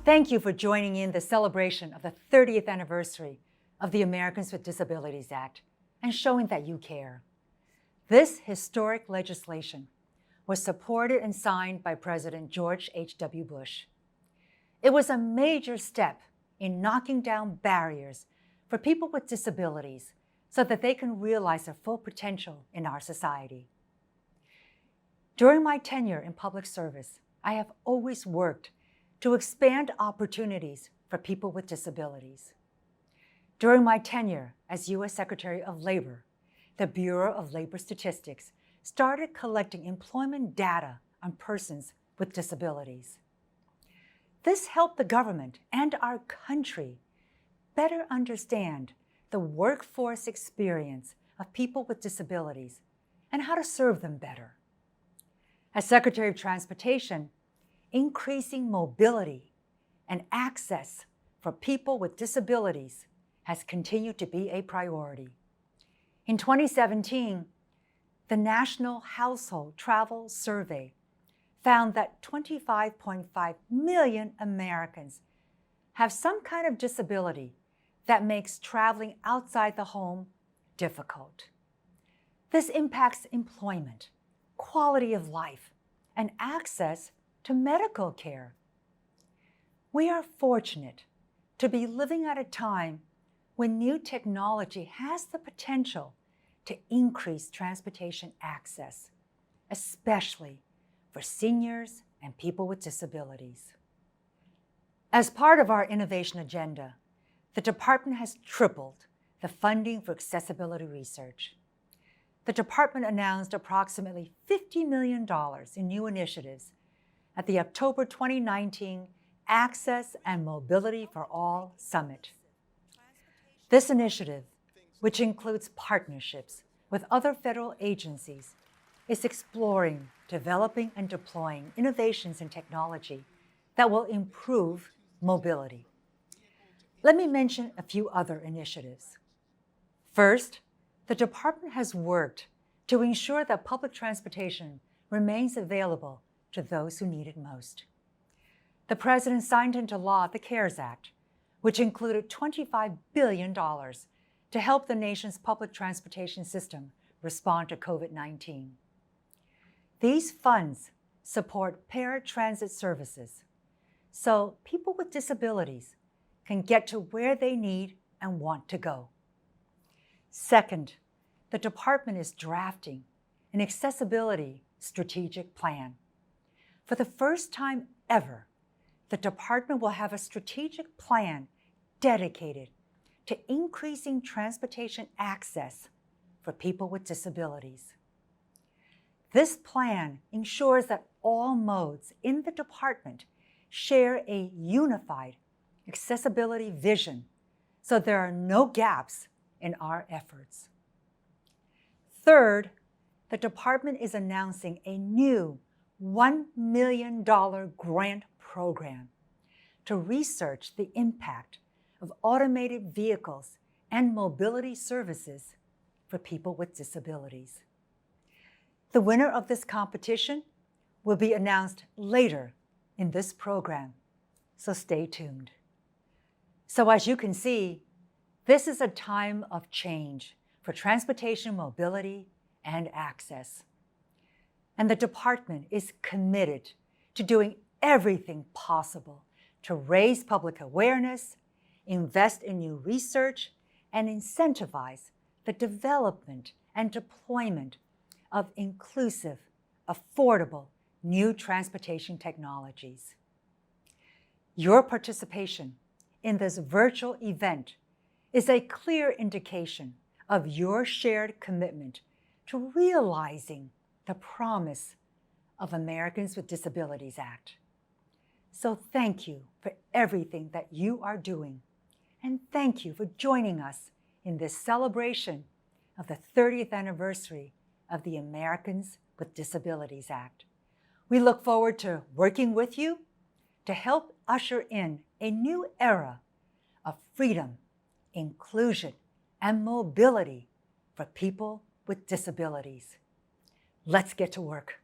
Thank you for joining in the celebration of the 30th anniversary of the Americans with Disabilities Act and showing that you care. This historic legislation was supported and signed by President George H.W. Bush. It was a major step in knocking down barriers for people with disabilities so that they can realize their full potential in our society. During my tenure in public service, I have always worked to expand opportunities for people with disabilities. During my tenure as U.S. Secretary of Labor, the Bureau of Labor Statistics started collecting employment data on persons with disabilities. This helped the government and our country better understand the workforce experience of people with disabilities and how to serve them better. As Secretary of Transportation, increasing mobility and access for people with disabilities has continued to be a priority. In 2017, the National Household Travel Survey found that 25.5 million Americans have some kind of disability that makes traveling outside the home difficult. This impacts employment, quality of life, and access to medical care. We are fortunate to be living at a time when new technology has the potential to increase transportation access, especially for seniors and people with disabilities. As part of our innovation agenda, the department has tripled the funding for accessibility research. The department announced approximately $50 million in new initiatives at the October 2019 Access and Mobility for All Summit. This initiative, which includes partnerships with other federal agencies, is exploring, developing, and deploying innovations in technology that will improve mobility. Let me mention a few other initiatives. First, the department has worked to ensure that public transportation remains available to those who need it most. The President signed into law the CARES Act, which included $25 billion to help the nation's public transportation system respond to COVID-19. These funds support paratransit services, so people with disabilities can get to where they need and want to go. Second, the department is drafting an accessibility strategic plan. For the first time ever, the department will have a strategic plan dedicated to increasing transportation access for people with disabilities. This plan ensures that all modes in the department share a unified accessibility vision, so there are no gaps in our efforts. Third, the department is announcing a new $1 million grant program to research the impact of automated vehicles and mobility services for people with disabilities. The winner of this competition will be announced later in this program, so stay tuned. So as you can see, this is a time of change for transportation mobility and access. And the department is committed to doing everything possible to raise public awareness, invest in new research, and incentivize the development and deployment of inclusive, affordable, new transportation technologies. Your participation in this virtual event is a clear indication of your shared commitment to realizing the promise of Americans with Disabilities Act. So thank you for everything that you are doing, and thank you for joining us in this celebration of the 30th anniversary of the Americans with Disabilities Act. We look forward to working with you to help usher in a new era of freedom, inclusion, and mobility for people with disabilities. Let's get to work.